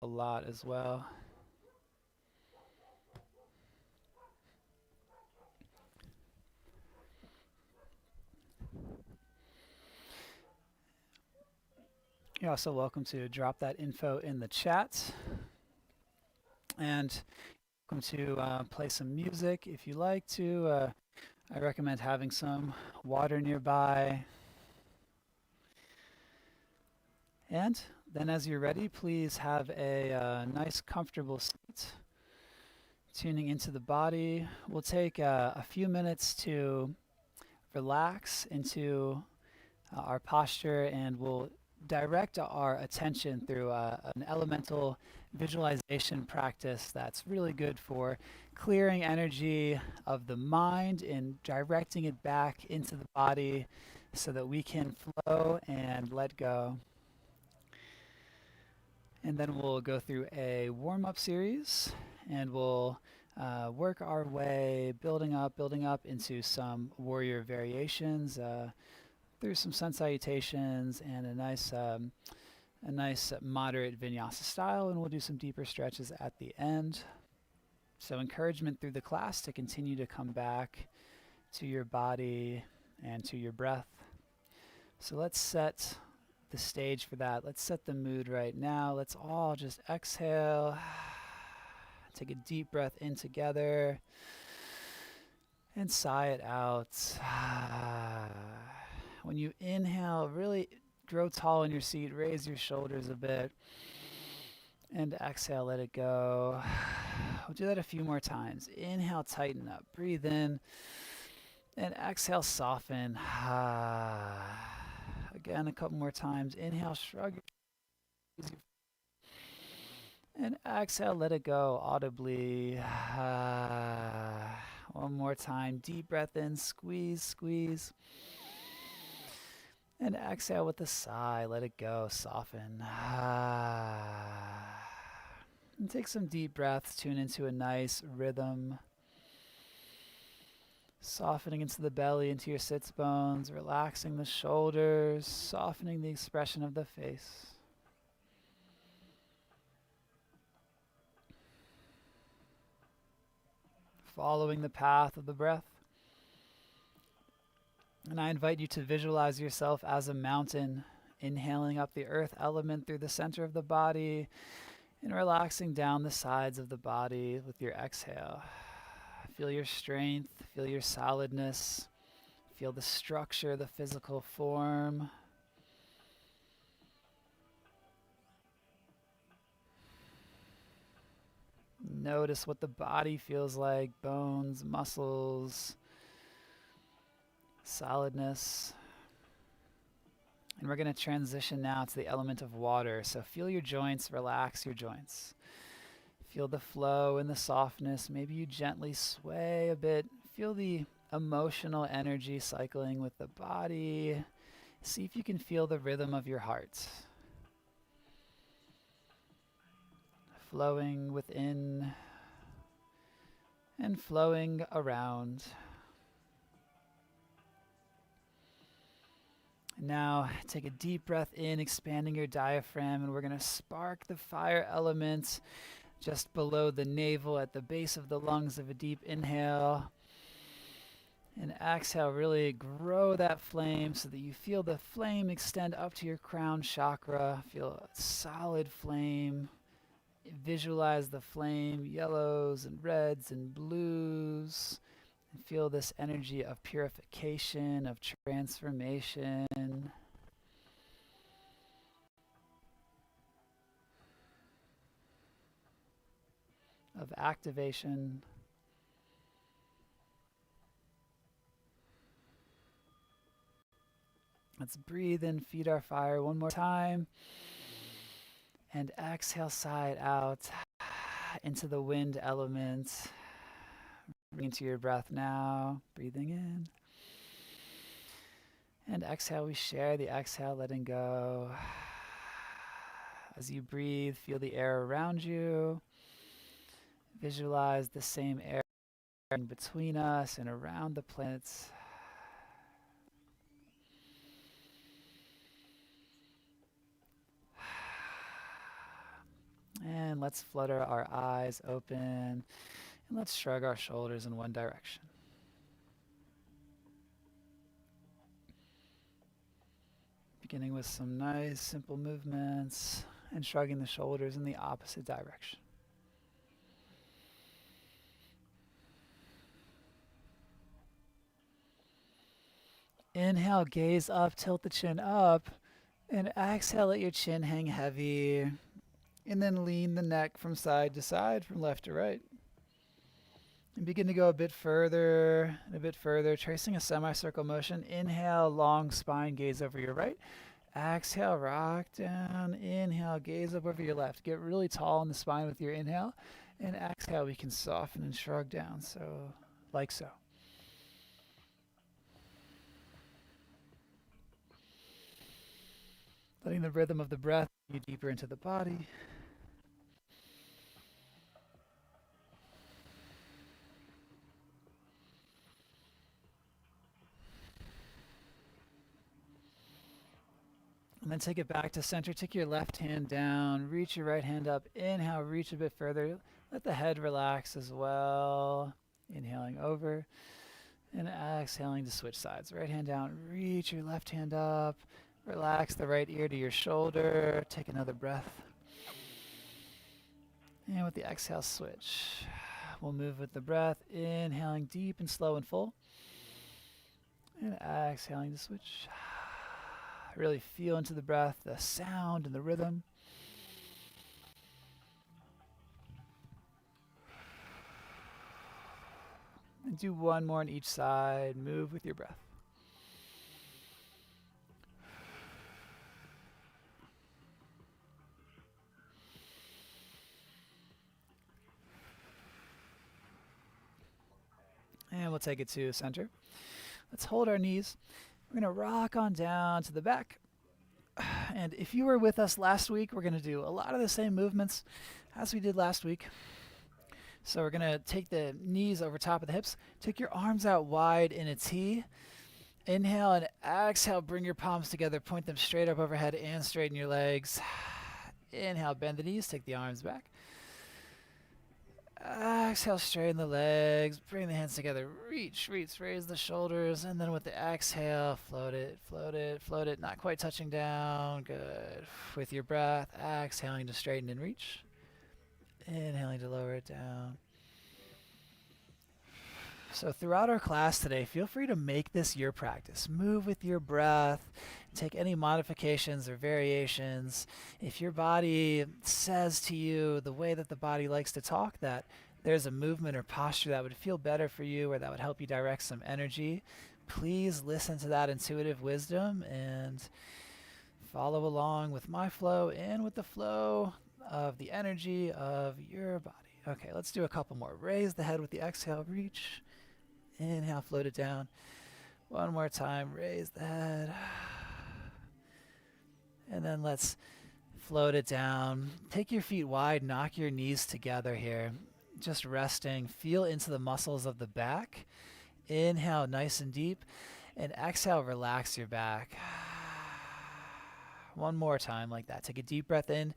a lot as well. You're also welcome to drop that info in the chat. And welcome to play some music if you like to. I recommend having some water nearby. And then as you're ready, please have a nice comfortable seat. Tuning into the body. We'll take a few minutes to relax into our posture, and we'll direct our attention through an elemental visualization practice that's really good for clearing energy of the mind and directing it back into the body so that we can flow and let go. And then we'll go through a warm-up series, and we'll work our way building up into some warrior variations through some sun salutations and a nice moderate vinyasa style, and we'll do some deeper stretches at the end. So encouragement through the class to continue to come back to your body and to your breath. So let's set the stage for that. Let's set the mood right now. Let's all just exhale. Take a deep breath in together and sigh it out. When you inhale, really grow tall in your seat, raise your shoulders a bit, and exhale, let it go. We'll do that a few more times. Inhale, tighten up, breathe in, and exhale, soften. Again, a couple more times. Inhale, shrug, and exhale, let it go audibly. One more time. Deep breath in, squeeze, squeeze. And exhale with a sigh, let it go, soften. And take some deep breaths, tune into a nice rhythm. Softening into the belly, into your sits bones, relaxing the shoulders, softening the expression of the face. Following the path of the breath. And I invite you to visualize yourself as a mountain, inhaling up the earth element through the center of the body and relaxing down the sides of the body with your exhale. Feel your strength, feel your solidness, feel the structure, the physical form. Notice what the body feels like, bones, muscles, solidness. And we're going to transition now to the element of water. So feel your joints, relax your joints. Feel the flow and the softness. Maybe you gently sway a bit. Feel the emotional energy cycling with the body. See if you can feel the rhythm of your heart. Flowing within and flowing around. Now take a deep breath in, expanding your diaphragm, and we're going to spark the fire element just below the navel at the base of the lungs of a deep inhale. And exhale, really grow that flame so that you feel the flame extend up to your crown chakra. Feel a solid flame. Visualize the flame, yellows and reds and blues. And feel this energy of purification, of transformation. Of activation. Let's breathe in, feed our fire one more time. And exhale, sigh it out into the wind element. Bring into your breath now, breathing in. And exhale, we share the exhale, letting go. As you breathe, feel the air around you. Visualize the same air between us and around the planets. open. Let's flutter our eyes open. And let's shrug our shoulders in one direction. Beginning with some nice, simple movements and shrugging the shoulders in the opposite direction. Inhale, gaze up, tilt the chin up, and exhale, let your chin hang heavy, and then lean the neck from side to side, from left to right. And begin to go a bit further, and a bit further, tracing a semicircle motion. Inhale, long spine, gaze over your right. Exhale, rock down. Inhale, gaze up over your left. Get really tall in the spine with your inhale. And exhale, we can soften and shrug down, so like so. Letting the rhythm of the breath you deeper into the body. And then take it back to center. Take your left hand down. Reach your right hand up. Inhale, reach a bit further. Let the head relax as well. Inhaling over. And exhaling to switch sides. Right hand down. Reach your left hand up. Relax the right ear to your shoulder. Take another breath. And with the exhale, switch. We'll move with the breath. Inhaling deep and slow and full. And exhaling to switch. Really feel into the breath, the sound and the rhythm. And do one more on each side. Move with your breath. And we'll take it to center. Let's hold our knees. We're going to rock on down to the back. And if you were with us last week, we're going to do a lot of the same movements as we did last week. So we're going to take the knees over top of the hips. Take your arms out wide in a T. Inhale and exhale, bring your palms together. Point them straight up overhead and straighten your legs. Inhale, bend the knees, take the arms back. Exhale, straighten the legs, bring the hands together, reach, raise the shoulders, and then with the exhale, float it, not quite touching down, good. With your breath, exhaling to straighten and reach, inhaling to lower it down. So throughout our class today, feel free to make this your practice. Move with your breath. Take any modifications or variations. If your body says to you the way that the body likes to talk that there's a movement or posture that would feel better for you or that would help you direct some energy, please listen to that intuitive wisdom and follow along with my flow and with the flow of the energy of your body. Okay, let's do a couple more. Raise the head with the exhale, reach. Inhale, float it down. One more time, raise the head. And then let's float it down. Take your feet wide, knock your knees together here. Just resting. Feel into the muscles of the back. Inhale, nice and deep. And exhale, relax your back. One more time like that. Take a deep breath in.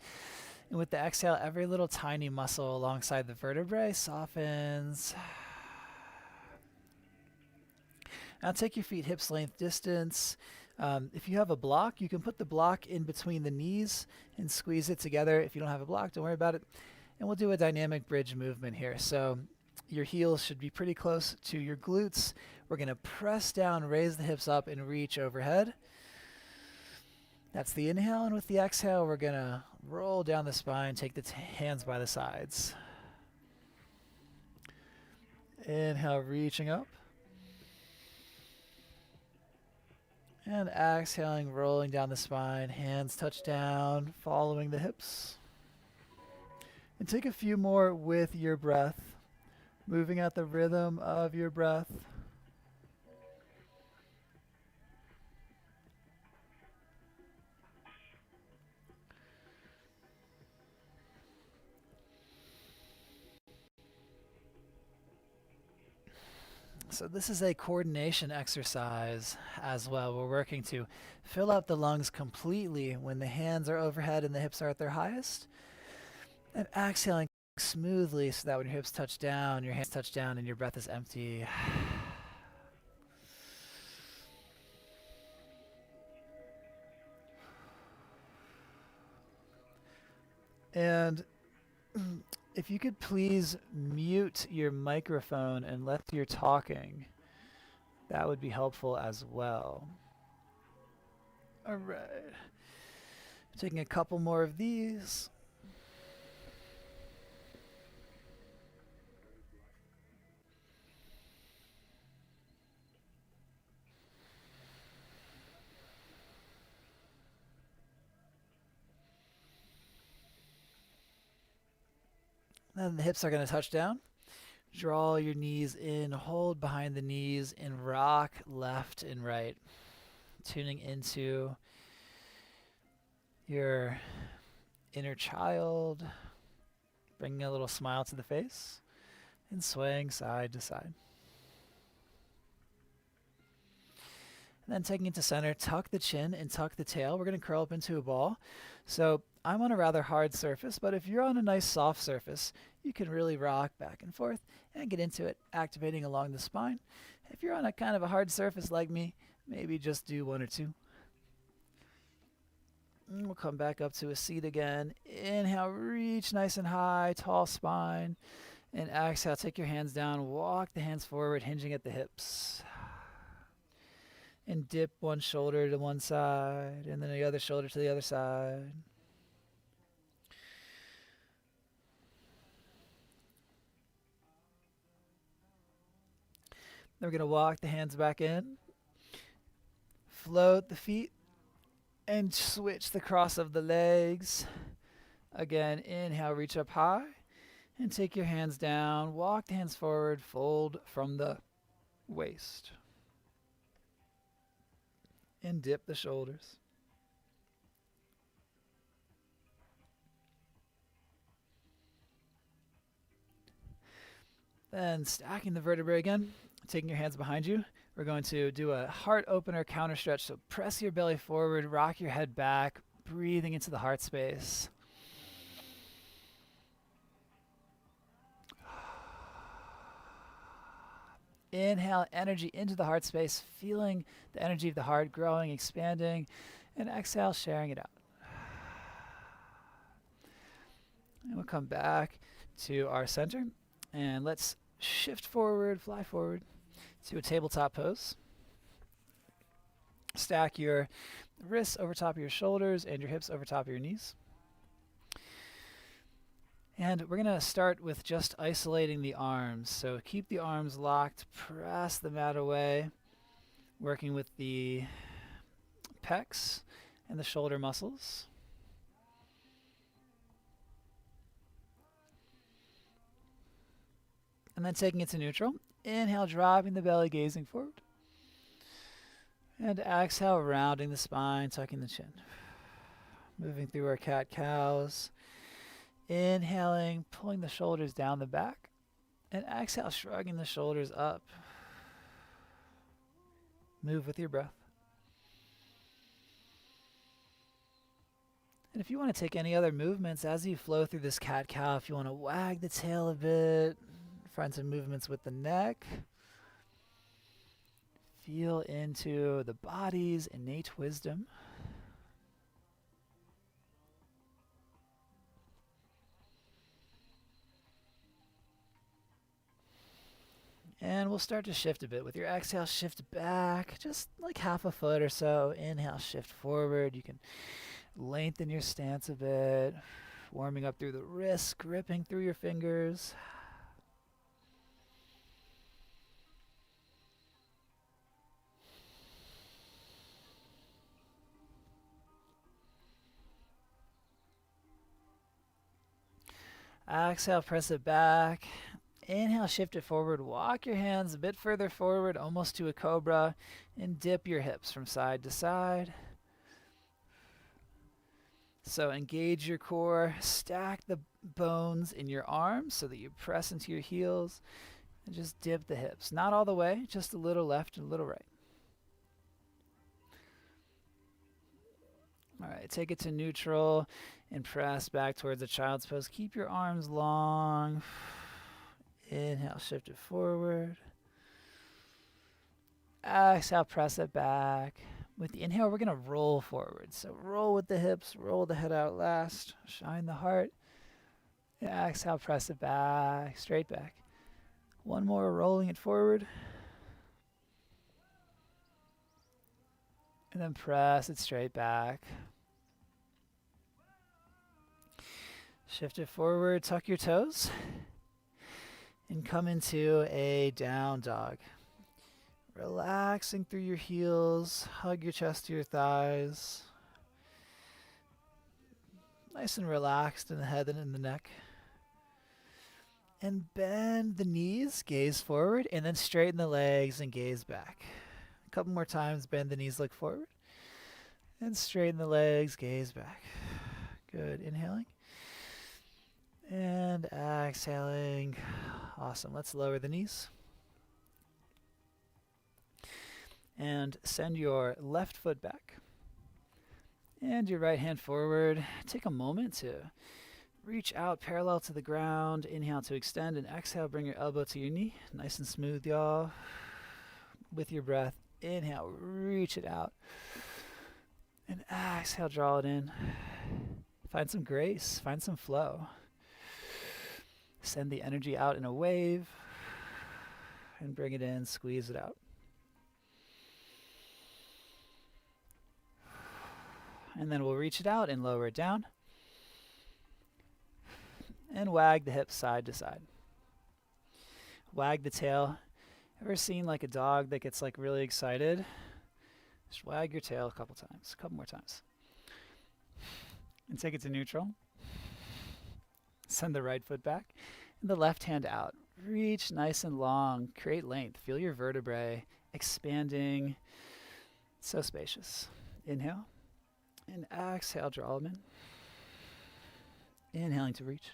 And with the exhale, every little tiny muscle alongside the vertebrae softens. Now take your feet hips length distance. If you have a block, you can put the block in between the knees and squeeze it together. If you don't have a block, don't worry about it. And we'll do a dynamic bridge movement here. So your heels should be pretty close to your glutes. We're going to press down, raise the hips up, and reach overhead. That's the inhale. And with the exhale, we're going to roll down the spine, take the hands by the sides. Inhale, reaching up. And exhaling, rolling down the spine, hands touch down, following the hips. And take a few more with your breath, moving at the rhythm of your breath. So this is a coordination exercise as well. We're working to fill up the lungs completely when the hands are overhead and the hips are at their highest. And exhaling smoothly so that when your hips touch down, your hands touch down, and your breath is empty. And if you could please mute your microphone unless you're talking, that would be helpful as well. All right. Taking a couple more of these. Then the hips are going to touch down. Draw your knees in, hold behind the knees, and rock left and right. Tuning into your inner child, bringing a little smile to the face, and swaying side to side. And then taking it to center, tuck the chin and tuck the tail. We're going to curl up into a ball. So I'm on a rather hard surface, but if you're on a nice soft surface, you can really rock back and forth and get into it, activating along the spine. If you're on a kind of a hard surface like me, maybe just do one or two. And we'll come back up to a seat again. Inhale, reach nice and high, tall spine. And exhale, take your hands down, walk the hands forward, hinging at the hips. And dip one shoulder to one side, and then the other shoulder to the other side. Then we're going to walk the hands back in, float the feet, and switch the cross of the legs. Again, inhale, reach up high, and take your hands down, walk the hands forward, fold from the waist. And dip the shoulders. Then stacking the vertebrae again, taking your hands behind you. We're going to do a heart opener counter stretch. So press your belly forward, rock your head back, breathing into the heart space. Inhale energy into the heart space, feeling the energy of the heart growing, expanding, and exhale, sharing it out. And we'll come back to our center, and let's shift forward, fly forward to a tabletop pose. Stack your wrists over top of your shoulders and your hips over top of your knees. And we're going to start with just isolating the arms. So keep the arms locked, press the mat away, working with the pecs and the shoulder muscles. And then taking it to neutral. Inhale, dropping the belly, gazing forward. And exhale, rounding the spine, tucking the chin. Moving through our cat-cows. Inhaling, pulling the shoulders down the back, and exhale, shrugging the shoulders up. Move with your breath. And if you want to take any other movements as you flow through this cat-cow, if you want to wag the tail a bit, find some movements with the neck. Feel into the body's innate wisdom. And we'll start to shift a bit. With your exhale, shift back, just like half a foot or so. Inhale, shift forward. You can lengthen your stance a bit, warming up through the wrists, gripping through your fingers. Exhale, press it back. Inhale, shift it forward. Walk your hands a bit further forward, almost to a cobra, and dip your hips from side to side. So engage your core, stack the bones in your arms so that you press into your heels, and just dip the hips. Not all the way, just a little left and a little right. All right, take it to neutral. And press back towards the child's pose. Keep your arms long. Inhale, shift it forward. Exhale, press it back. With the inhale, we're going to roll forward. So roll with the hips, roll the head out last. Shine the heart. Exhale, press it back, straight back. One more, rolling it forward. And then press it straight back. Shift it forward, tuck your toes, and come into a down dog. Relaxing through your heels, hug your chest to your thighs. Nice and relaxed in the head and in the neck. And bend the knees, gaze forward, and then straighten the legs and gaze back. A couple more times, bend the knees, look forward. And straighten the legs, gaze back. Good, inhaling. And exhaling. Awesome. Let's lower the knees. And send your left foot back. And your right hand forward. Take a moment to reach out parallel to the ground. Inhale to extend and exhale. Bring your elbow to your knee. Nice and smooth, y'all. With your breath. Inhale, reach it out. And exhale, draw it in. Find some grace. Find some flow. Send the energy out in a wave and bring it in, squeeze it out. And then we'll reach it out and lower it down. And wag the hips side to side. Wag the tail. Ever seen like a dog that gets like really excited? Just wag your tail a couple more times. And take it to neutral. Send the right foot back and the left hand out. Reach nice and long. Create length. Feel your vertebrae expanding. So spacious. Inhale. And exhale, draw them in. Inhaling to reach.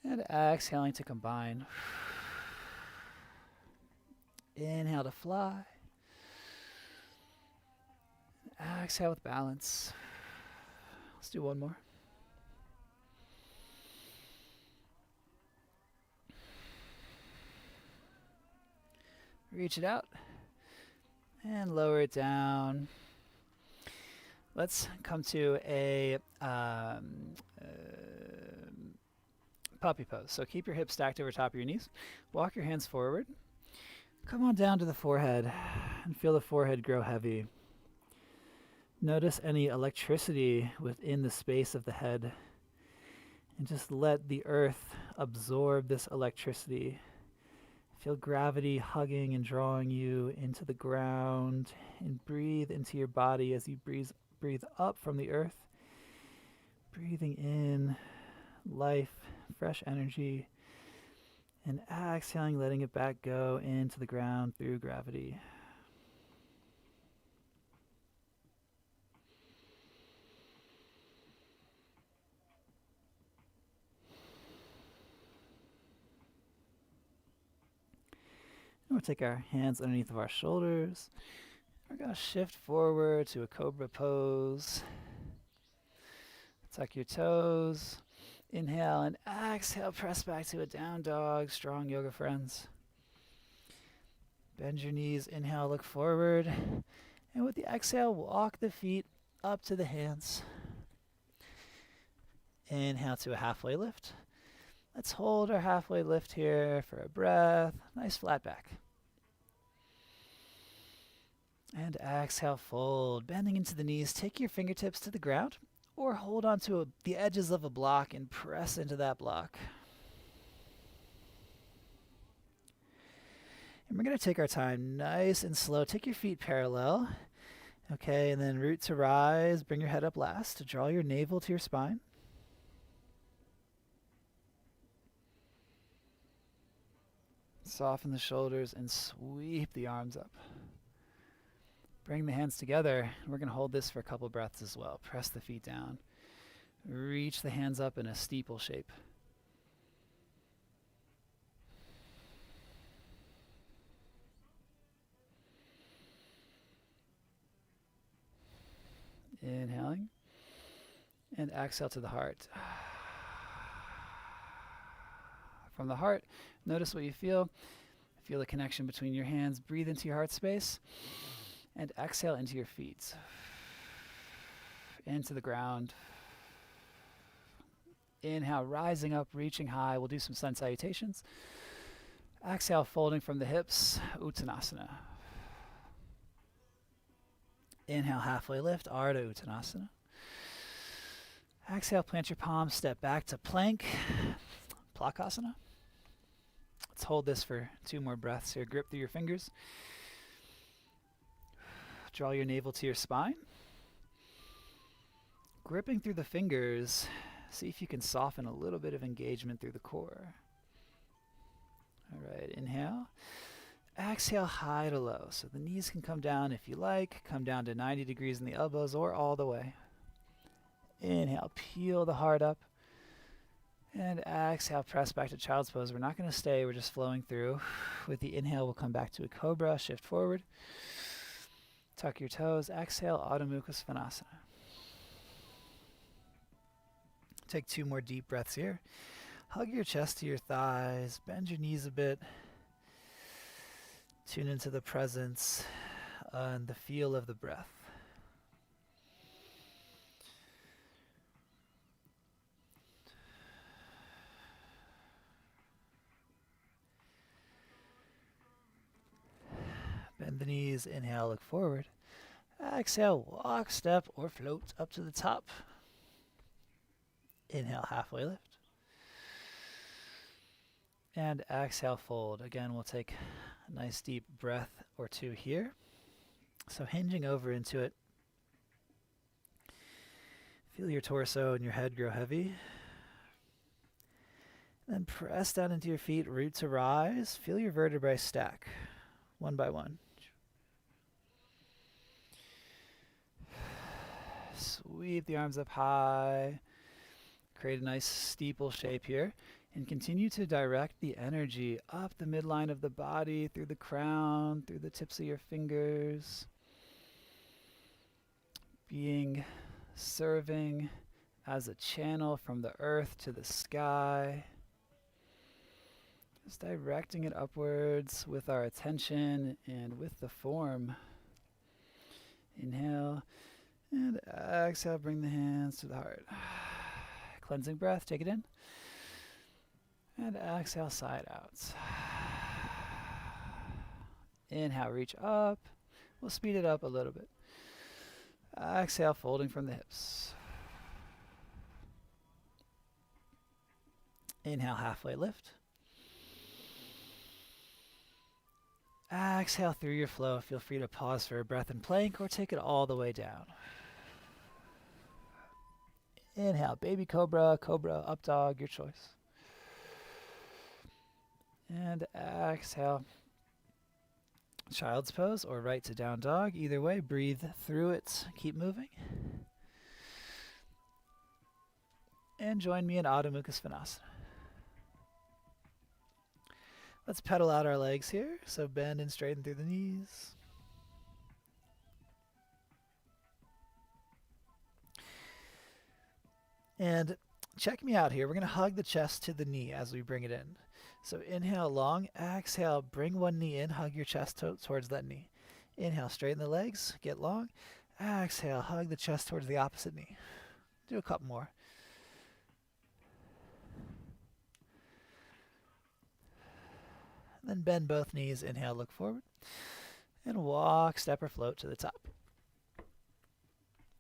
And exhaling to combine. Inhale to fly. Exhale with balance. Let's do one more. Reach it out and lower it down. Let's come to a puppy pose. So keep your hips stacked over top of your knees. Walk your hands forward. Come on down to the forehead and feel the forehead grow heavy. Notice any electricity within the space of the head and just let the earth absorb this electricity. Feel gravity hugging and drawing you into the ground, and breathe into your body as you breathe up from the earth. Breathing in life, fresh energy, and exhaling, letting it back go into the ground through gravity. We'll take our hands underneath of our shoulders. We're going to shift forward to a cobra pose. Tuck your toes. Inhale and exhale. Press back to a down dog. Strong yoga friends. Bend your knees. Inhale, look forward. And with the exhale, walk the feet up to the hands. Inhale to a halfway lift. Let's hold our halfway lift here for a breath. Nice flat back. And exhale, fold. Bending into the knees. Take your fingertips to the ground or hold on to the edges of a block and press into that block. And we're going to take our time nice and slow. Take your feet parallel. Okay, and then root to rise. Bring your head up last. Draw your navel to your spine. Soften the shoulders and sweep the arms up. Bring the hands together. We're going to hold this for a couple breaths as well. Press the feet down. Reach the hands up in a steeple shape. Inhaling. And exhale to the heart. From the heart, notice what you feel. Feel the connection between your hands. Breathe into your heart space. And exhale into your feet. Into the ground. Inhale, rising up, reaching high. We'll do some sun salutations. Exhale, folding from the hips, Uttanasana. Inhale, halfway lift, Ardha Uttanasana. Exhale, plant your palms, step back to plank, Plakasana. Let's hold this for 2 more breaths here. Grip through your fingers. Draw your navel to your spine. Gripping through the fingers, see if you can soften a little bit of engagement through the core. All right, inhale. Exhale, high to low. So the knees can come down if you like. Come down to 90 degrees in the elbows or all the way. Inhale, peel the heart up. And exhale, press back to child's pose. We're not going to stay, we're just flowing through. With the inhale, we'll come back to a cobra, shift forward. Tuck your toes. Exhale, Adho Mukha Svanasana. Take 2 more deep breaths here. Hug your chest to your thighs. Bend your knees a bit. Tune into the presence and the feel of the breath. Bend the knees. Inhale, look forward. Exhale, walk, step, or float up to the top. Inhale, halfway lift. And exhale, fold. Again, we'll take a nice deep breath or 2 here. So hinging over into it. Feel your torso and your head grow heavy. Then press down into your feet, root to rise. Feel your vertebrae stack, one by one. Sweep the arms up high. Create a nice steeple shape here. And continue to direct the energy up the midline of the body, through the crown, through the tips of your fingers. Serving as a channel from the earth to the sky. Just directing it upwards with our attention and with the form. Inhale and exhale, bring the hands to the heart. Cleansing breath, take it in. And exhale, side out. Inhale, reach up. We'll speed it up a little bit. Exhale, folding from the hips. Inhale, halfway lift. Exhale through your flow. Feel free to pause for a breath in plank or take it all the way down. Inhale, baby cobra, cobra, up dog, your choice. And exhale, child's pose or right to down dog. Either way, breathe through it. Keep moving. And join me in Adho Mukha Svanasana. Let's pedal out our legs here. So bend and straighten through the knees. And check me out here. We're going to hug the chest to the knee as we bring it in. So inhale long, exhale, bring one knee in, hug your chest towards that knee. Inhale, straighten the legs, get long. Exhale, hug the chest towards the opposite knee. Do a couple more. Then bend both knees, inhale, look forward. And walk, step or float to the top.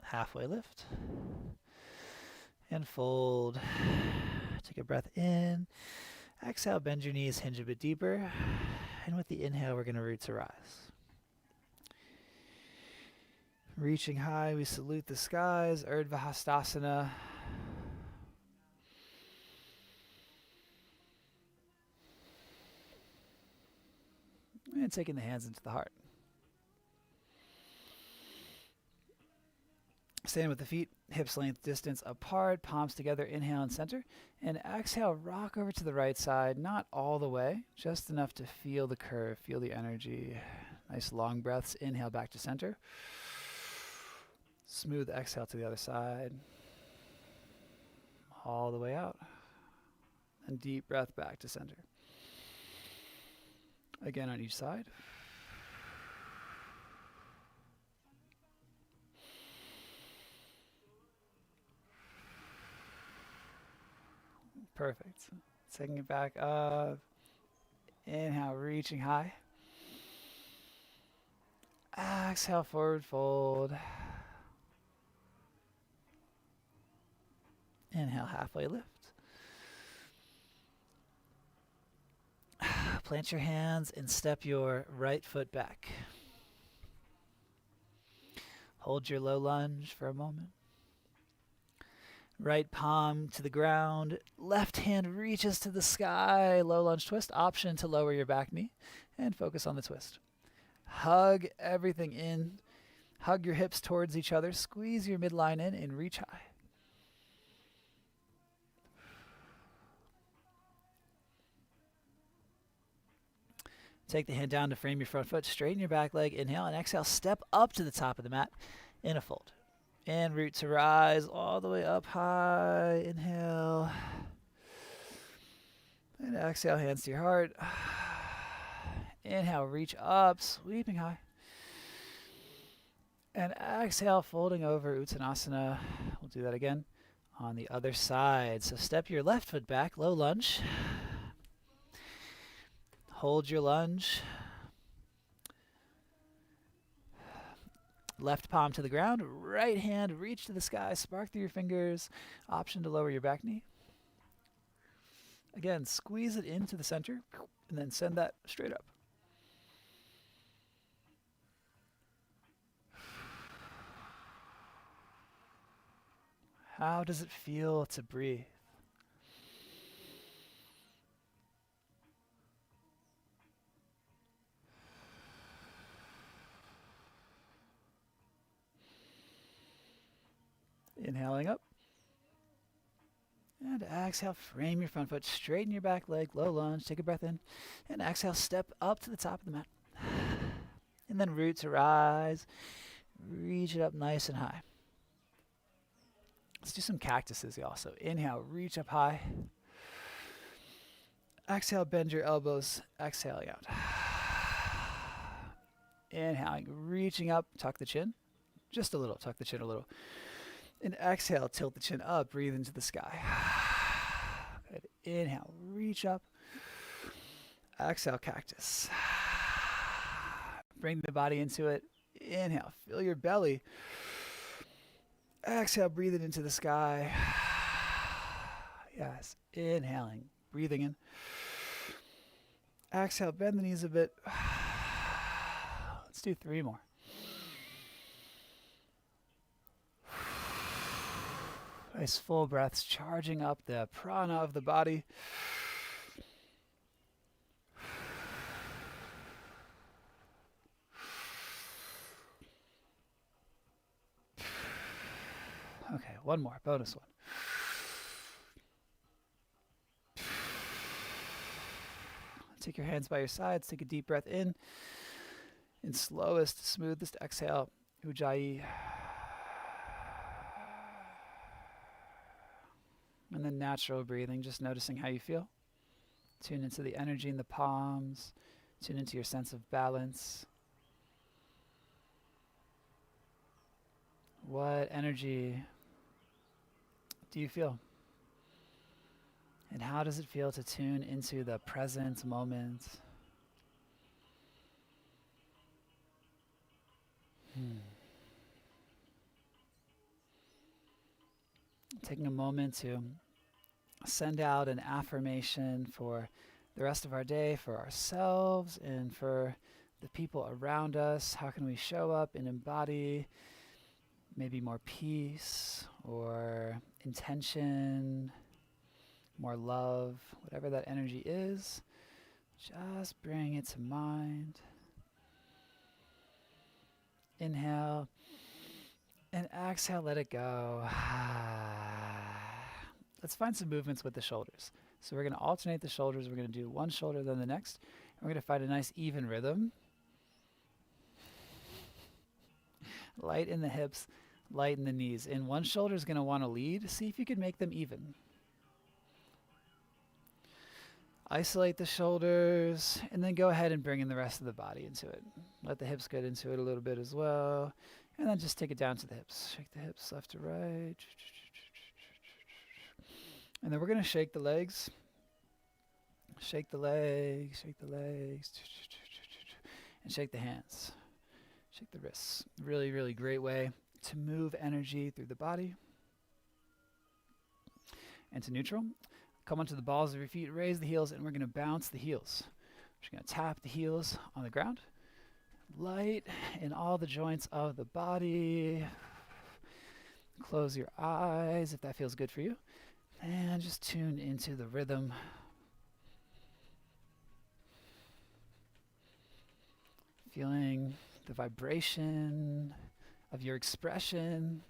Halfway lift. And fold. Take a breath in. Exhale, bend your knees, hinge a bit deeper. And with the inhale, we're going to root to rise. Reaching high, we salute the skies, Urdhva Hastasana. And taking the hands into the heart. Stand with the feet, hips length distance apart, palms together, inhale and center. And exhale, rock over to the right side, not all the way, just enough to feel the curve, feel the energy. Nice long breaths, inhale back to center. Smooth exhale to the other side. all the way out. And deep breath back to center. Again on each side. Perfect. Taking it back up. Inhale, reaching high. Exhale, forward fold. Inhale, halfway lift. Plant your hands and step your right foot back. Hold your low lunge for a moment. Right palm to the ground. Left hand reaches to the sky. Low lunge twist. Option to lower your back knee and focus on the twist. Hug everything in. Hug your hips towards each other. Squeeze your midline in and reach high. Take the hand down to frame your front foot. Straighten your back leg. Inhale and exhale. Step up to the top of the mat in a fold. And root to rise all the way up high. Inhale. And exhale, hands to your heart. Inhale, reach up, sweeping high. And exhale, folding over, Uttanasana. We'll do that again on the other side. So step your left foot back, low lunge. Hold your lunge. Left palm to the ground, right hand reach to the sky, spark through your fingers. Option to lower your back knee. Again, squeeze it into the center and then send that straight up. How does it feel to breathe? Inhaling up. And exhale, frame your front foot, straighten your back leg, low lunge, take a breath in. And exhale, step up to the top of the mat. And then root to rise, reach it up nice and high. Let's do some cactuses, y'all. So inhale, reach up high. Exhale, bend your elbows, exhaling out. Inhaling, reaching up, tuck the chin. Just a little, tuck the chin a little. And exhale, tilt the chin up, breathe into the sky. Good. Inhale, reach up. Exhale, cactus. Bring the body into it. Inhale, fill your belly. Exhale, breathe it into the sky. Yes, inhaling, breathing in. Exhale, bend the knees a bit. Let's do 3 more. Nice full breaths, charging up the prana of the body. Okay, one more, bonus one. Take your hands by your sides, take a deep breath in. And slowest, smoothest exhale, Ujjayi. And then natural breathing, just noticing how you feel. Tune into the energy in the palms. Tune into your sense of balance. What energy do you feel? And how does it feel to tune into the present moment? Taking a moment to send out an affirmation for the rest of our day, for ourselves, and for the people around us. How can we show up and embody maybe more peace or intention, more love, whatever that energy is? Just bring it to mind. Inhale. And exhale, let it go. Let's find some movements with the shoulders. So we're going to alternate the shoulders. We're going to do one shoulder, then the next. And we're going to find a nice even rhythm. Light in the hips, light in the knees. And one shoulder is going to want to lead. See if you can make them even. Isolate the shoulders, and then go ahead and bring in the rest of the body into it. Let the hips get into it a little bit as well. And then just take it down to the hips. Shake the hips left to right. And then we're going to shake the legs. Shake the legs, shake the legs. And shake the hands. Shake the wrists. Really, really great way to move energy through the body. And to neutral. Come onto the balls of your feet, raise the heels, and we're going to bounce the heels. We're just going to tap the heels on the ground. Light in all the joints of the body. Close your eyes if that feels good for you. And just tune into the rhythm. Feeling the vibration of your expression.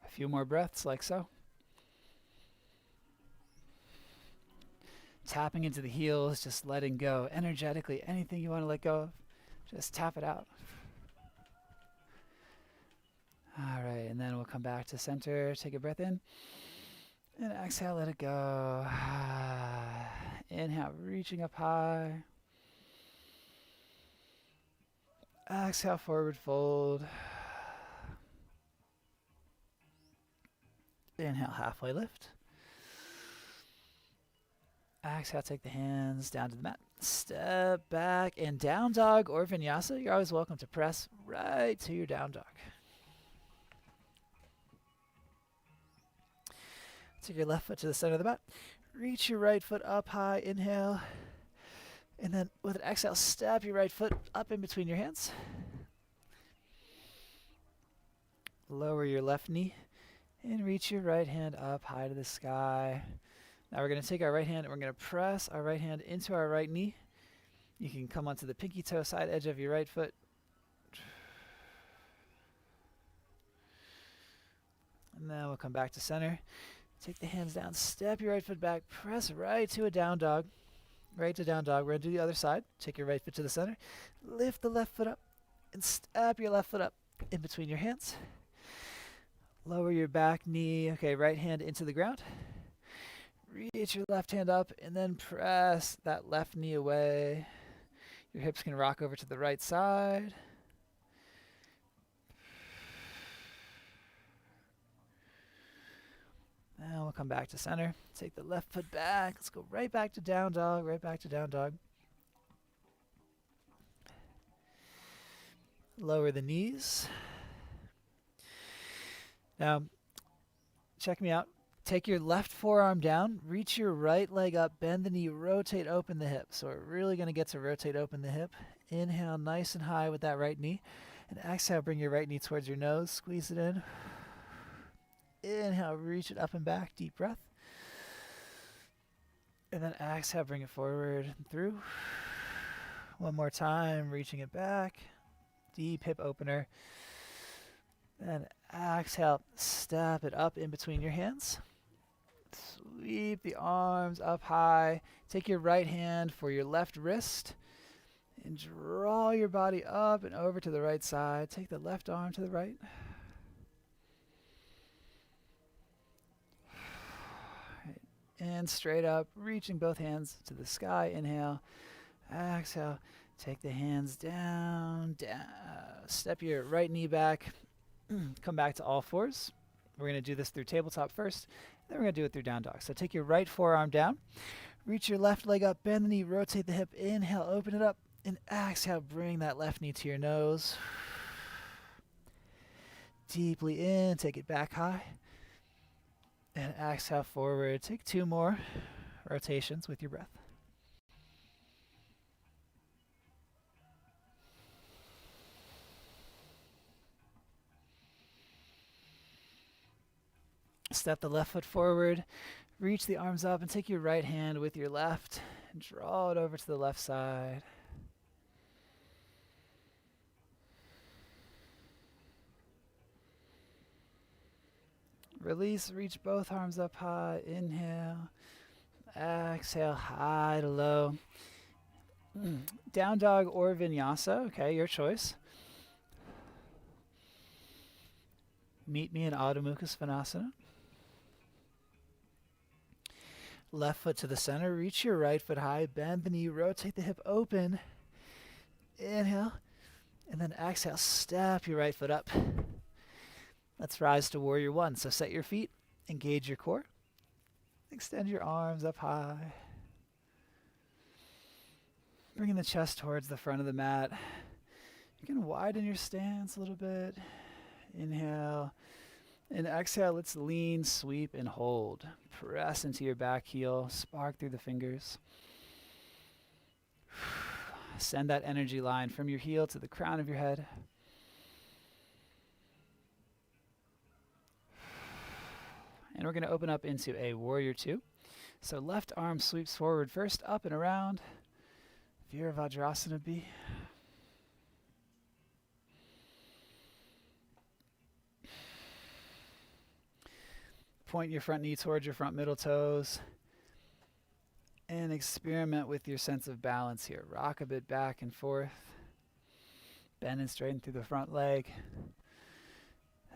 A few more breaths like so. Tapping into the heels, just letting go. Energetically, anything you want to let go of, just tap it out. All right, and then we'll come back to center. Take a breath in. And exhale, let it go. Inhale, reaching up high. Exhale, forward fold. Inhale, halfway lift. Exhale, take the hands down to the mat. Step back and down dog or vinyasa. You're always welcome to press right to your down dog. Take your left foot to the center of the mat. Reach your right foot up high. Inhale. And then with an exhale, step your right foot up in between your hands. Lower your left knee and reach your right hand up high to the sky. Now we're going to take our right hand and we're going to press our right hand into our right knee. You can come onto the pinky toe side edge of your right foot. And then we'll come back to center. Take the hands down, step your right foot back, press right to a down dog. Right to down dog. We're going to do the other side. Take your right foot to the center. Lift the left foot up and step your left foot up in between your hands. Lower your back knee. Okay, right hand into the ground. Reach your left hand up and then press that left knee away. Your hips can rock over to the right side. Now we'll come back to center. Take the left foot back. Let's go right back to down dog, right back to down dog. Lower the knees. Now, check me out. Take your left forearm down, reach your right leg up, bend the knee, rotate open the hip. So we're really going to get to rotate open the hip. Inhale nice and high with that right knee. And exhale, bring your right knee towards your nose, squeeze it in. Inhale, reach it up and back, deep breath. And then exhale, bring it forward and through. One more time, reaching it back. Deep hip opener. Then exhale, step it up in between your hands. Sweep the arms up high. Take your right hand for your left wrist and draw your body up and over to the right side. Take the left arm to the right. And straight up, reaching both hands to the sky. Inhale, exhale. Take the hands down, down. Step your right knee back. Come back to all fours. We're going to do this through tabletop first. Then we're going to do it through down dog. So take your right forearm down. Reach your left leg up. Bend the knee. Rotate the hip. Inhale, open it up. And exhale, bring that left knee to your nose. Deeply in. Take it back high. And exhale forward. Take 2 more rotations with your breath. Step the left foot forward. Reach the arms up and take your right hand with your left and draw it over to the left side. Release, reach both arms up high. Inhale. Exhale, high to low. Down dog or vinyasa. Okay, your choice. Meet me in Adho Mukha Svanasana. Left foot to the center, reach your right foot high, bend the knee, rotate the hip open. Inhale, and then exhale, step your right foot up. Let's rise to warrior one. So set your feet, engage your core, extend your arms up high. Bringing the chest towards the front of the mat. You can widen your stance a little bit. Inhale. And exhale, let's lean, sweep, and hold. Press into your back heel, spark through the fingers. Send that energy line from your heel to the crown of your head. And we're going to open up into a warrior two. So left arm sweeps forward first, up and around. Virabhadrasana B. Point your front knee towards your front middle toes. And experiment with your sense of balance here. Rock a bit back and forth. Bend and straighten through the front leg.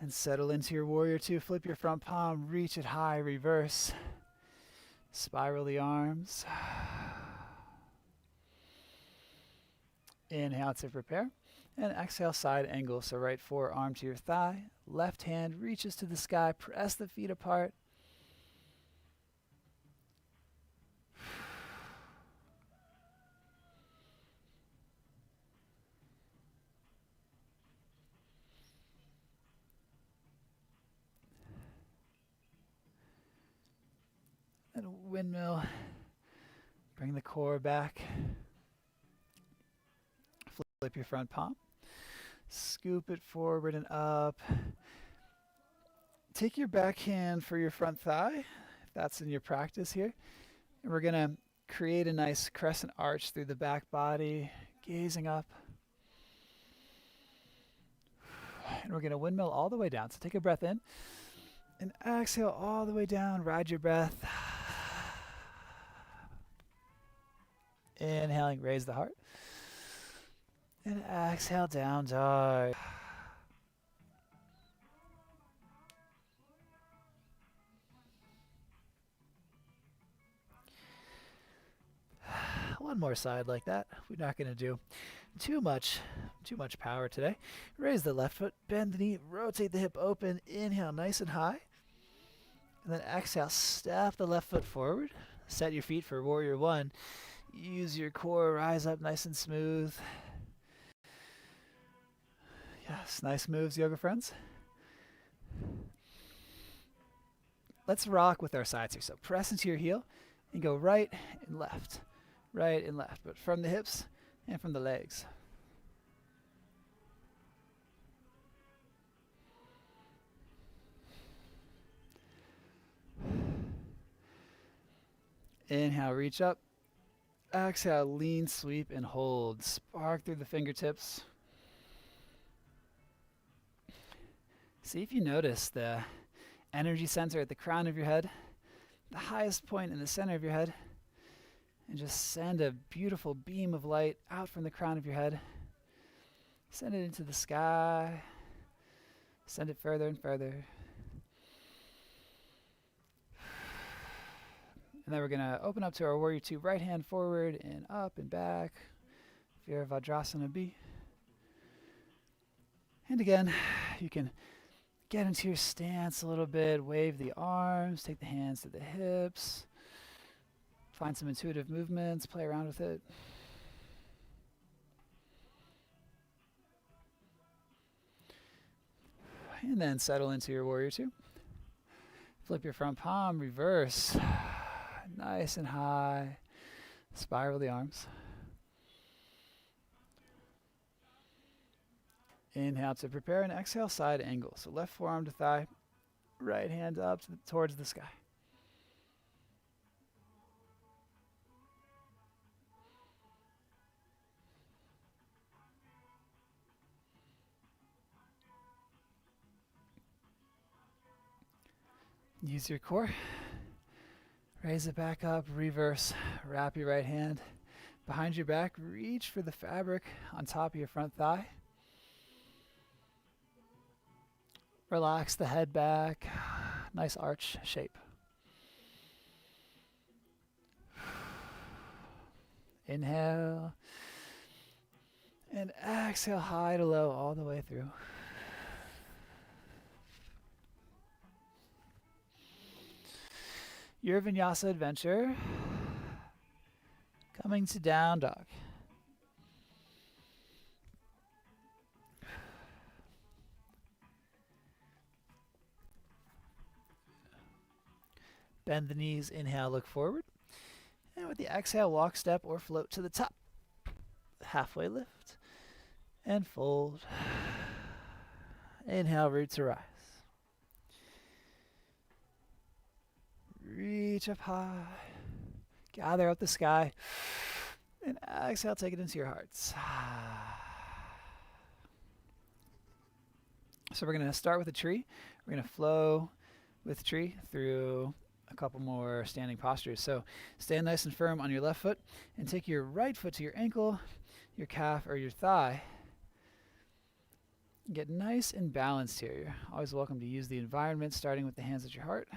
And settle into your warrior two. Flip your front palm, reach it high, reverse. Spiral the arms. Inhale to prepare. And exhale, side angle. So right forearm to your thigh. Left hand reaches to the sky. Press the feet apart. And a windmill. Bring the core back. Flip your front palm. Scoop it forward and up. Take your back hand for your front thigh, if that's in your practice here. And we're going to create a nice crescent arch through the back body, gazing up. And we're going to windmill all the way down. So take a breath in and exhale all the way down. Ride your breath. Inhaling, raise the heart. And exhale, down dog. One more side like that. We're not going to do too much power today. Raise the left foot, bend the knee, rotate the hip open. Inhale, nice and high. And then exhale, step the left foot forward. Set your feet for warrior one. Use your core, rise up nice and smooth. Yes, nice moves, yoga friends. Let's rock with our sides here. So press into your heel and go right and left, but from the hips and from the legs. Inhale, reach up. Exhale, lean, sweep, and hold. Spark through the fingertips. See if you notice the energy center at the crown of your head, the highest point in the center of your head, and just send a beautiful beam of light out from the crown of your head. Send it into the sky. Send it further and further. And then we're going to open up to our warrior two, right hand forward and up and back. Virabhadrasana B. And again, you can get into your stance a little bit, wave the arms, take the hands to the hips, find some intuitive movements, play around with it. And then settle into your warrior two. Flip your front palm, reverse, nice and high, spiral the arms. Inhale to prepare and exhale, side angle. So left forearm to thigh, right hand up towards the sky. Use your core. Raise it back up, reverse, wrap your right hand behind your back, reach for the fabric on top of your front thigh. Relax the head back. Nice arch shape. Inhale. And exhale high to low all the way through. Your vinyasa adventure coming to down dog. Bend the knees, inhale, look forward. And with the exhale, walk, step, or float to the top. Halfway lift and fold. Inhale, root to rise. Reach up high. Gather up the sky. And exhale, take it into your hearts. So we're going to start with a tree. We're going to flow with tree through a couple more standing postures. So stand nice and firm on your left foot and take your right foot to your ankle, your calf, or your thigh. Get nice and balanced here. You're always welcome to use the environment, starting with the hands at your heart.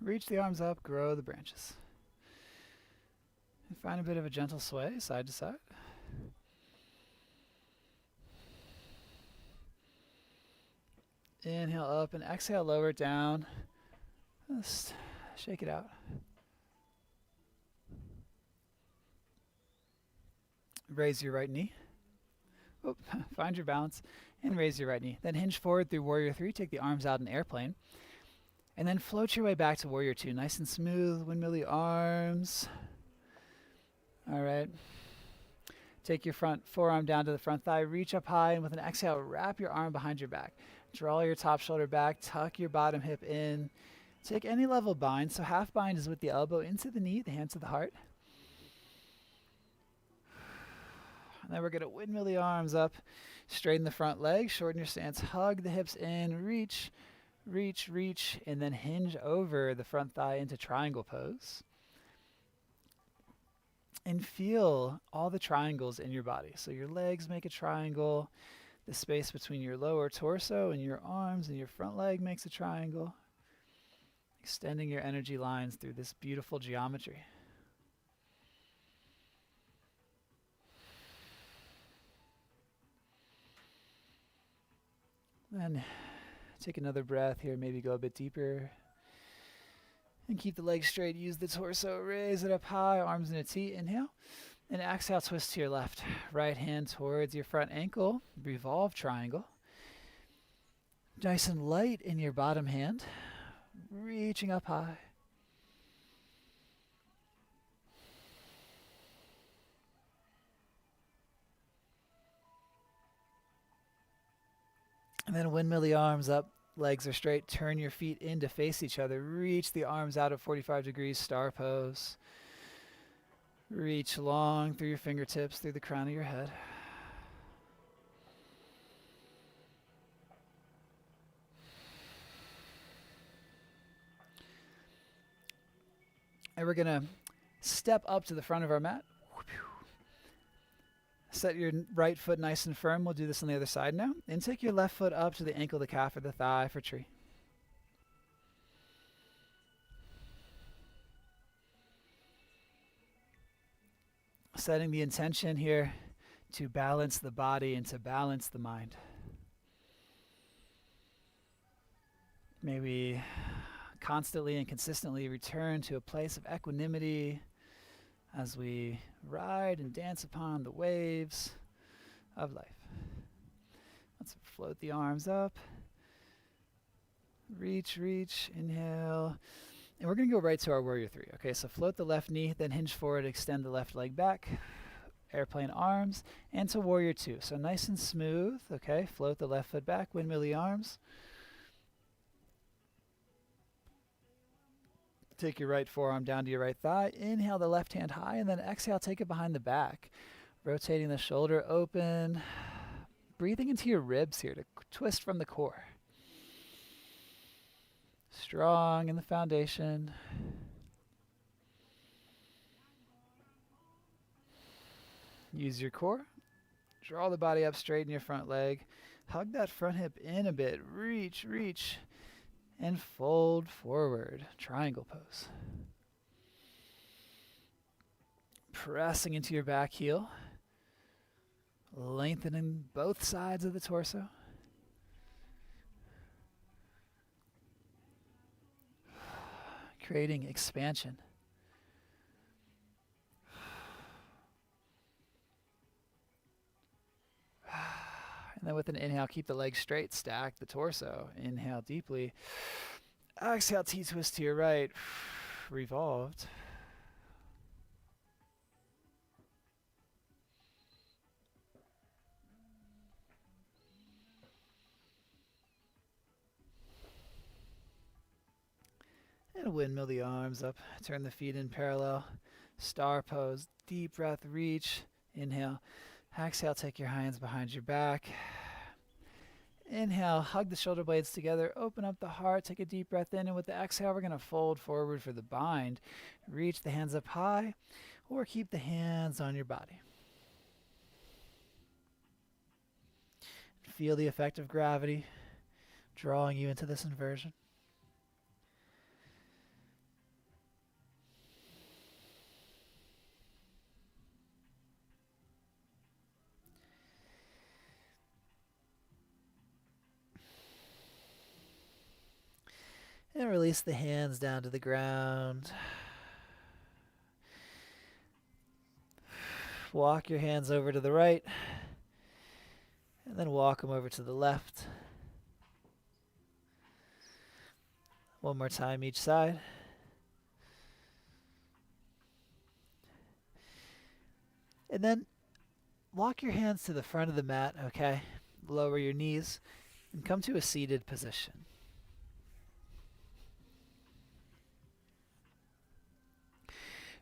Reach the arms up, grow the branches. And find a bit of a gentle sway, side to side. Inhale up and exhale, lower it down. Just shake it out. Raise your right knee. Oop, find your balance and raise your right knee. Then hinge forward through Warrior 3. Take the arms out in airplane. And then float your way back to Warrior 2. Nice and smooth, windmilly arms. All right. Take your front forearm down to the front thigh. Reach up high, and with an exhale, wrap your arm behind your back. Draw your top shoulder back. Tuck your bottom hip in. Take any level bind. So half bind is with the elbow into the knee, the hand to the heart. And then we're going to windmill the arms up. Straighten the front leg. Shorten your stance. Hug the hips in. Reach, reach, reach. And then hinge over the front thigh into triangle pose. And feel all the triangles in your body. So your legs make a triangle. The space between your lower torso and your arms and your front leg makes a triangle. Extending your energy lines through this beautiful geometry. Then take another breath here, maybe go a bit deeper. And keep the legs straight, use the torso, raise it up high, arms in a T, inhale. And exhale, twist to your left. Right hand towards your front ankle, revolve triangle. Nice and light in your bottom hand, reaching up high. And then windmill the arms up, legs are straight. Turn your feet in to face each other. Reach the arms out at 45 degrees, star pose. Reach long through your fingertips, through the crown of your head. And we're going to step up to the front of our mat. Set your right foot nice and firm. We'll do this on the other side now. And take your left foot up to the ankle, the calf, or the thigh for tree. Setting the intention here to balance the body and to balance the mind. May we constantly and consistently return to a place of equanimity as we ride and dance upon the waves of life. Let's float the arms up. Reach, reach, inhale. And we're going to go right to our Warrior 3. Okay, so float the left knee, then hinge forward, extend the left leg back. Airplane arms, and to Warrior 2. So nice and smooth, okay? Float the left foot back, windmill the arms. Take your right forearm down to your right thigh. Inhale the left hand high, and then exhale, take it behind the back. Rotating the shoulder open. Breathing into your ribs here to twist from the core. Strong in the foundation. Use your core. Draw the body up, straighten your front leg. Hug that front hip in a bit. Reach, reach, and fold forward. Triangle pose. Pressing into your back heel. Lengthening both sides of the torso. Creating expansion. And then with an inhale, keep the legs straight, stack the torso. Inhale deeply. Exhale, T-twist to your right. Revolved. And windmill the arms up. Turn the feet in parallel. Star pose. Deep breath, reach. Inhale. Exhale, take your hands behind your back. Inhale, hug the shoulder blades together. Open up the heart. Take a deep breath in. And with the exhale, we're going to fold forward for the bind. Reach the hands up high or keep the hands on your body. Feel the effect of gravity drawing you into this inversion. And release the hands down to the ground. Walk your hands over to the right. And then walk them over to the left. One more time each side. And then walk your hands to the front of the mat, okay? Lower your knees and come to a seated position.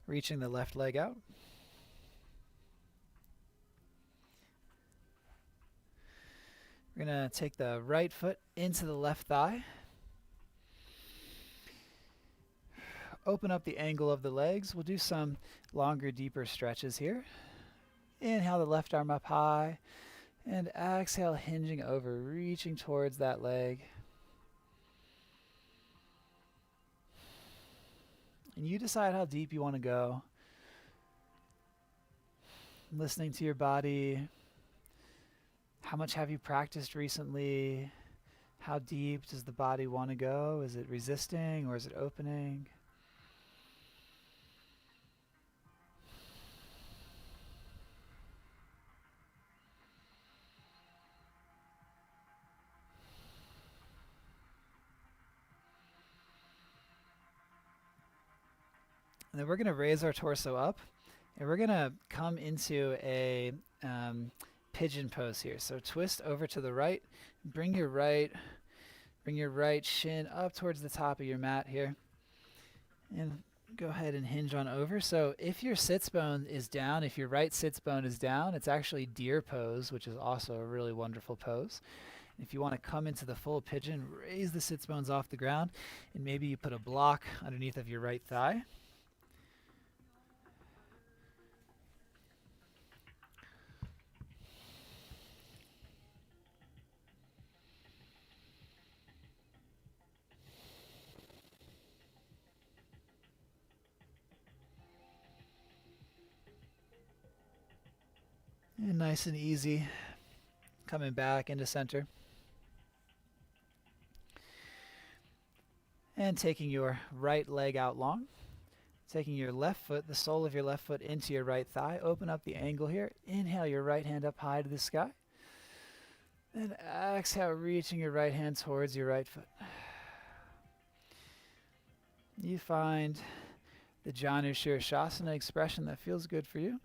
Reaching the left leg out. We're going to take the right foot into the left thigh. Open up the angle of the legs. We'll do some longer, deeper stretches here. Inhale the left arm up high. And exhale, hinging over, reaching towards that leg. And you decide how deep you want to go. Listening to your body. How much have you practiced recently? How deep does the body want to go? Is it resisting or is it opening? And then we're going to raise our torso up, and we're going to come into a pigeon pose here. So twist over to the right, bring your right shin up towards the top of your mat here, and go ahead and hinge on over. So if your sits bone is down, if your right sits bone is down, it's actually deer pose, which is also a really wonderful pose. If you want to come into the full pigeon, raise the sits bones off the ground, and maybe you put a block underneath of your right thigh. And nice and easy, coming back into center. And taking your right leg out long. Taking your left foot, the sole of your left foot into your right thigh. Open up the angle here. Inhale your right hand up high to the sky. Then exhale, reaching your right hand towards your right foot. You find the Janu Shirshasana expression that feels good for you.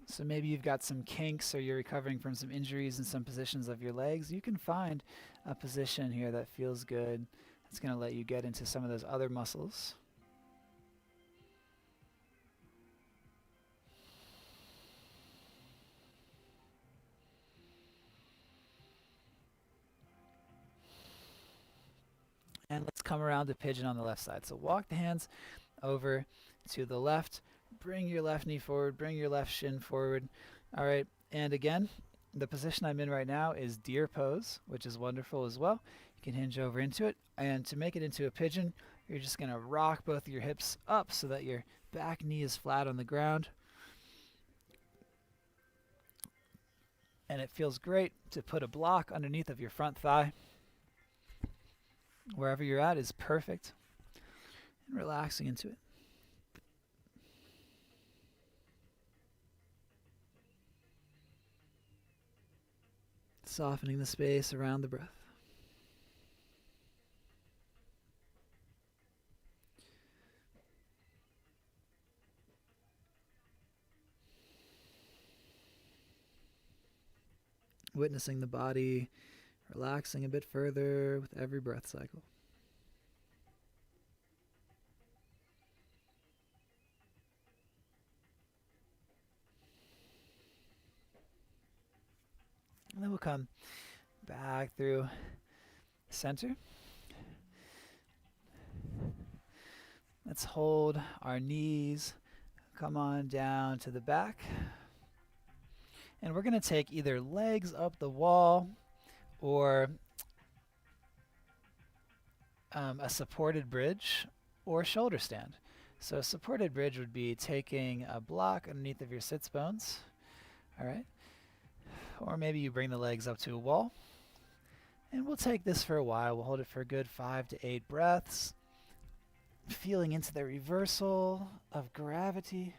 So maybe you've got some kinks or you're recovering from some injuries in some positions of your legs. You can find a position here that feels good. It's going to let you get into some of those other muscles. And let's come around to pigeon on the left side. So walk the hands over to the left. Bring your left knee forward. Bring your left shin forward. All right. And again, the position I'm in right now is deer pose, which is wonderful as well. You can hinge over into it. And to make it into a pigeon, you're just going to rock both your hips up so that your back knee is flat on the ground. And it feels great to put a block underneath of your front thigh. Wherever you're at is perfect. And relaxing into it. Softening the space around the breath. Witnessing the body relaxing a bit further with every breath cycle. And then we'll come back through center. Let's hold our knees, come on down to the back. And we're going to take either legs up the wall or a supported bridge or shoulder stand. So a supported bridge would be taking a block underneath of your sits bones. All right. Or maybe you bring the legs up to a wall. And we'll take this for a while. We'll hold it for a good 5 to 8 breaths. Feeling into the reversal of gravity.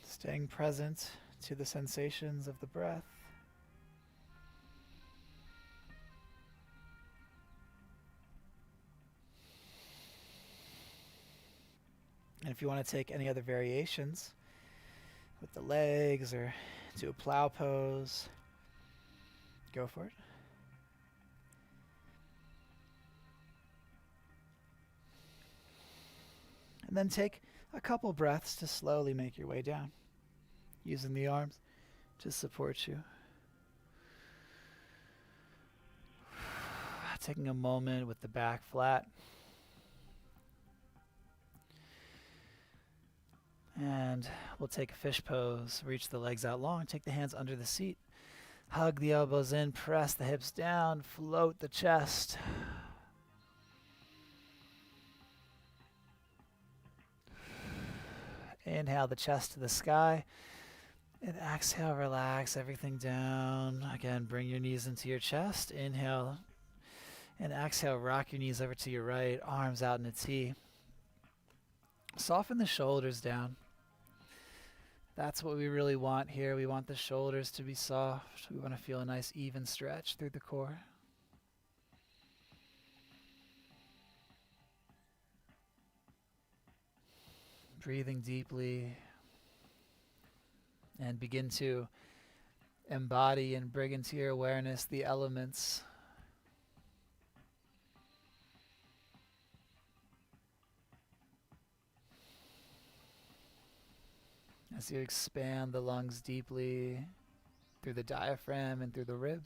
Staying present to the sensations of the breath. And if you want to take any other variations with the legs or do a plow pose, go for it. And then take a couple breaths to slowly make your way down, using the arms to support you. Taking a moment with the back flat. And we'll take a fish pose, reach the legs out long, take the hands under the seat, hug the elbows in, press the hips down, float the chest. Inhale the chest to the sky, and exhale, relax everything down. Again, bring your knees into your chest. Inhale, and exhale, rock your knees over to your right, arms out in a T. Soften the shoulders down. That's what we really want here. We want the shoulders to be soft. We want to feel a nice even stretch through the core. Breathing deeply. And begin to embody and bring into your awareness the elements. As you expand the lungs deeply through the diaphragm and through the ribs.